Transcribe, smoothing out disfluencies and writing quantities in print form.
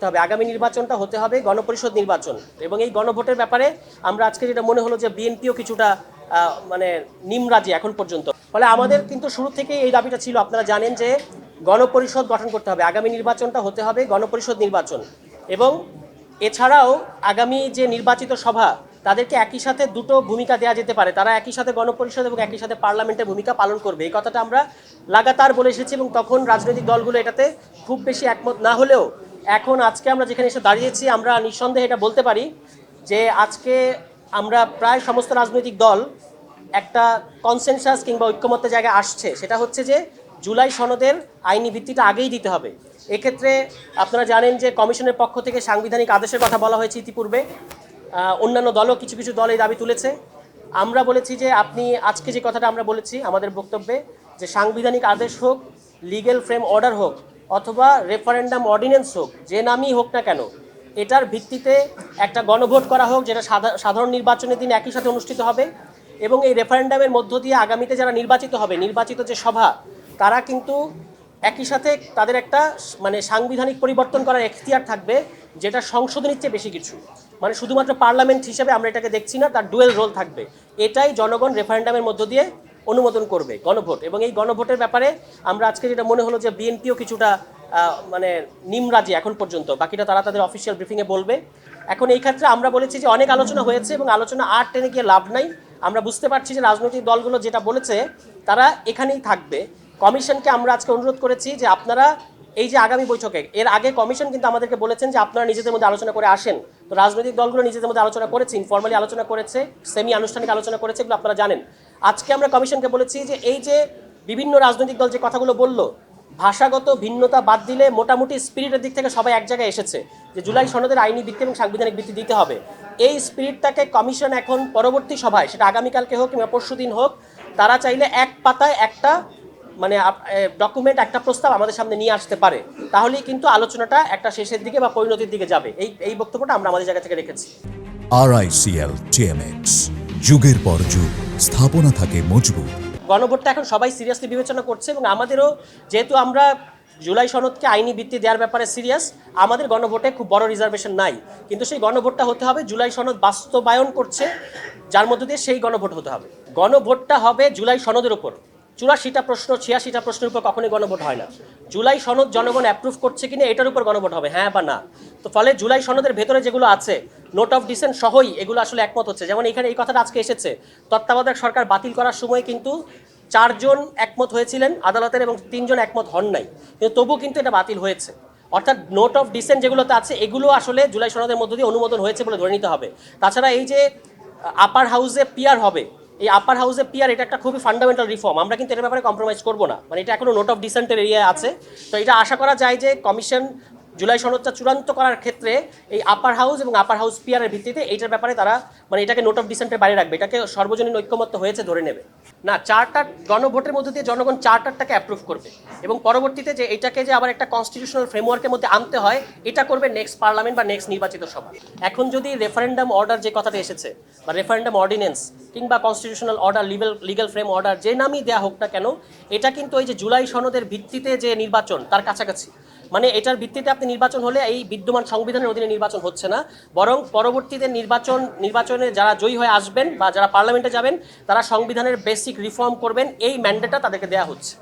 তবে আগামী নির্বাচনটা হতে হবে গণপরিষদ নির্বাচন এবং এই গণভোটের ব্যাপারে আমরা আজকে যেটা মনে হলো যে বিএনপিও কিছুটা মানে নিমরাজি এখন পর্যন্ত। ফলে আমাদের কিন্তু শুরু থেকেই এই দাবিটা ছিল, আপনারা জানেন যে গণপরিষদ গঠন করতে হবে, আগামী নির্বাচনটা হতে হবে গণপরিষদ নির্বাচন এবং এছাড়াও আগামী যে নির্বাচিত সভা তাদেরকে একই সাথে দুটো ভূমিকা দেওয়া যেতে পারে, তারা একই সাথে গণপরিষদ এবং একই সাথে পার্লামেন্টের ভূমিকা পালন করবে। এই কথাটা আমরা লাগাতার বলে এসেছি এবং তখন রাজনৈতিক দলগুলো এটাতে খুব বেশি একমত না হলেও এখন আজকে আমরা যেখানে এসে দাঁড়িয়েছি আমরা নিঃসন্দেহে এটা বলতে পারি যে আজকে আমরা প্রায় সমস্ত রাজনৈতিক দল একটা কনসেনসাস কিংবা ঐক্যমত্যের জায়গায় আসছে। সেটা হচ্ছে যে জুলাই সনদের আইনি ভিত্তিটা আগেই দিতে হবে। এক্ষেত্রে আপনারা জানেন যে কমিশনের পক্ষ থেকে সাংবিধানিক আদেশের কথা বলা হয়েছে ইতিপূর্বে, অন্যান্য দলও কিছু কিছু দল এই দাবি তুলেছে। আমরা বলেছি যে আপনি আজকে যে কথাটা আমরা বলেছি আমাদের বক্তব্যে, যে সাংবিধানিক আদেশ হোক, লিগ্যাল ফ্রেম অর্ডার হোক অথবা রেফারেন্ডাম অর্ডিন্যান্স হোক, যে নামই হোক না কেন, এটার ভিত্তিতে একটা গণভোট করা হোক যেটা সাধারণ নির্বাচনের দিন একই সাথে অনুষ্ঠিত হবে এবং এই রেফারেন্ডামের মধ্য দিয়ে আগামীতে যারা নির্বাচিত হবে, নির্বাচিত যে সভা, তারা কিন্তু একই সাথে তাদের একটা মানে সাংবিধানিক পরিবর্তন করার এখতিয়ার থাকবে, যেটা সংশোধনীর চেয়ে বেশি কিছু। মানে শুধুমাত্র পার্লামেন্ট হিসেবে আমরা এটাকে দেখছি না, তার ডুয়েল রোল থাকবে। এটাই জনগণ রেফারেন্ডামের মধ্য দিয়ে অনুমোদন করবে, গণভোট। এবং এই গণভোটের ব্যাপারে আমরা আজকে যেটা মনে হলো যে বিএনপিও কিছুটা মানে নিমরাজি এখন পর্যন্ত, বাকিটা তারা তাদের অফিসিয়াল ব্রিফিংয়ে বলবে। এখন এই ক্ষেত্রে আমরা বলেছি যে অনেক আলোচনা হয়েছে এবং আলোচনা আর টেনে গিয়ে লাভ নাই। আমরা বুঝতে পারছি যে রাজনৈতিক দলগুলো যেটা বলেছে তারা এখানেই থাকবে। কমিশনকে আমরা আজকে অনুরোধ করেছি যে আপনারা এই যে আগামী বৈঠকে, এর আগে কমিশন কিন্তু আমাদেরকে বলেছেন যে আপনারা নিজেদের মধ্যে আলোচনা করে আসেন। তো রাজনৈতিক দলগুলো নিজেদের মধ্যে আলোচনা করেছে, ইনফর্মালি আলোচনা করেছে, সেমি আনুষ্ঠানিক আলোচনা করেছে, এগুলো আপনারা জানেন। আজকে আমরা কমিশনকে বলেছি যে এই যে বিভিন্ন রাজনৈতিক দল যে কথাগুলো বলল, ভাষাগত ভিন্নতা বাদ দিলে মোটামুটি স্পিরিটের দিক থেকে সবাই এক জায়গায় এসেছে যে জুলাই সনদের আইনি ভিত্তি এবং সাংবিধানিক ভিত্তি দিতে হবে। এই স্পিরিটটাকে কমিশন এখন পরবর্তী সভায়, সেটা আগামীকালকে হোক কিংবা পরশুদিন হোক, তারা চাইলে এক পাতায় একটা মানে ডকুমেন্ট, একটা প্রস্তাব আমাদের সামনে নিয়ে আসতে পারে। তাহলেই কিন্তু আলোচনাটা একটা শেষের দিকে বা পরিণতির দিকে যাবে। এই বক্তব্যটা আমরা আমাদের জায়গা থেকে রেখেছি। RICL TMX, যুগের পর যুগ স্থাপনা থাকে মজবুত। গণভোটটা এখন সবাই সিরিয়াসলি বিবেচনা করছে এবং আমাদেরও, যেহেতু আমরা জুলাই সনদকে আইনি ভিত্তি দেওয়ার ব্যাপারে সিরিয়াস, আমাদের গণভোটে খুব বড় রিজার্ভেশন নাই। কিন্তু সেই গণভোটটা হতে হবে জুলাই সনদ বাস্তবায়ন করছে যার মধ্য দিয়ে সেই গণভোট হতে হবে। গণভোটটা হবে জুলাই সনদের উপর। 84টা প্রশ্ন 86টা প্রশ্নের উপর কখনোই গণভোট হয় না। জুলাই সনদ জনগণ অ্যাপ্রুভ করছে কিনা এটার উপর গণভোট হবে, হ্যাঁ বা না। তো ফলে জুলাই সনদের ভেতরে যেগুলো আছে, নোট অফ ডিসেন্ট সহই এগুলো আসলে একমত হচ্ছে। যেমন এখানে এই কথাটা আজকে এসেছে, তত্ত্বাবধায়ক সরকার বাতিল করার সময় কিন্তু 4 জন একমত হয়েছিলেন আদালতের এবং 3 জন একমত হন নাই, কিন্তু তবু কিন্তু এটা বাতিল হয়েছে। অর্থাৎ নোট অফ ডিসেন্ট যেগুলোতে আছে এগুলো আসলে জুলাই সনদের মধ্য দিয়ে অনুমোদন হয়েছে বলে ধরে নিতে হবে। তাছাড়া এই যে আপার হাউসে পিয়ার হবে, এই আপার হাউসে পিয়ার, এটা একটা খুবই ফান্ডামেন্টাল রিফর্ম। আমরা কিন্তু এর ব্যাপারে কম্প্রোমাইজ করবো না, মানে এটা এখনো নোট অফ ডিসেন্টের এরিয়ায় আছে। তো এটা আশা করা যায় যে কমিশন জুলাই সনদটা চূড়ান্ত করার ক্ষেত্রে এই আপার হাউস এবং আপার হাউস পিয়ারের ভিত্তিতে এইটার ব্যাপারে তারা মানে এটাকে নোট অফ ডিসেন্টের বাইরে রাখবে, এটাকে সর্বজনীন ঐক্যমত্য হয়েছে ধরে নেবে না। চার্টার গণভোটের মধ্যে দিয়ে জনগণ চার্টারটাকে অ্যাপ্রুভ করবে এবং পরবর্তীতে যে এটাকে যে আবার একটা কনস্টিটিউশনাল ফ্রেমওয়ার্কের মধ্যে আনতে হয়, এটা করবে নেক্সট পার্লামেন্ট বা নেক্সট নির্বাচিত সভা। এখন যদি রেফারেন্ডাম অর্ডার যে কথাটা এসেছে বা রেফারেন্ডাম অর্ডিন্যান্স কিংবা constitutional order, legal frame order, যে নামই দেওয়া হোক না কেন, এটা কিন্তু ওই যে জুলাই সনদের ভিত্তিতে যে নির্বাচন তার কাছাকাছি। মানে এটার ভিত্তিতে আপনি নির্বাচন হলে এই বিদ্যমান সংবিধানের অধীনে নির্বাচন হচ্ছে না, বরং পরবর্তীতে নির্বাচনে যারা জয়ী হয়ে আসবেন বা যারা পার্লামেন্টে যাবেন তারা সংবিধানের বেসিক রিফর্ম করবেন, এই ম্যান্ডেটটা তাদেরকে দেওয়া হচ্ছে।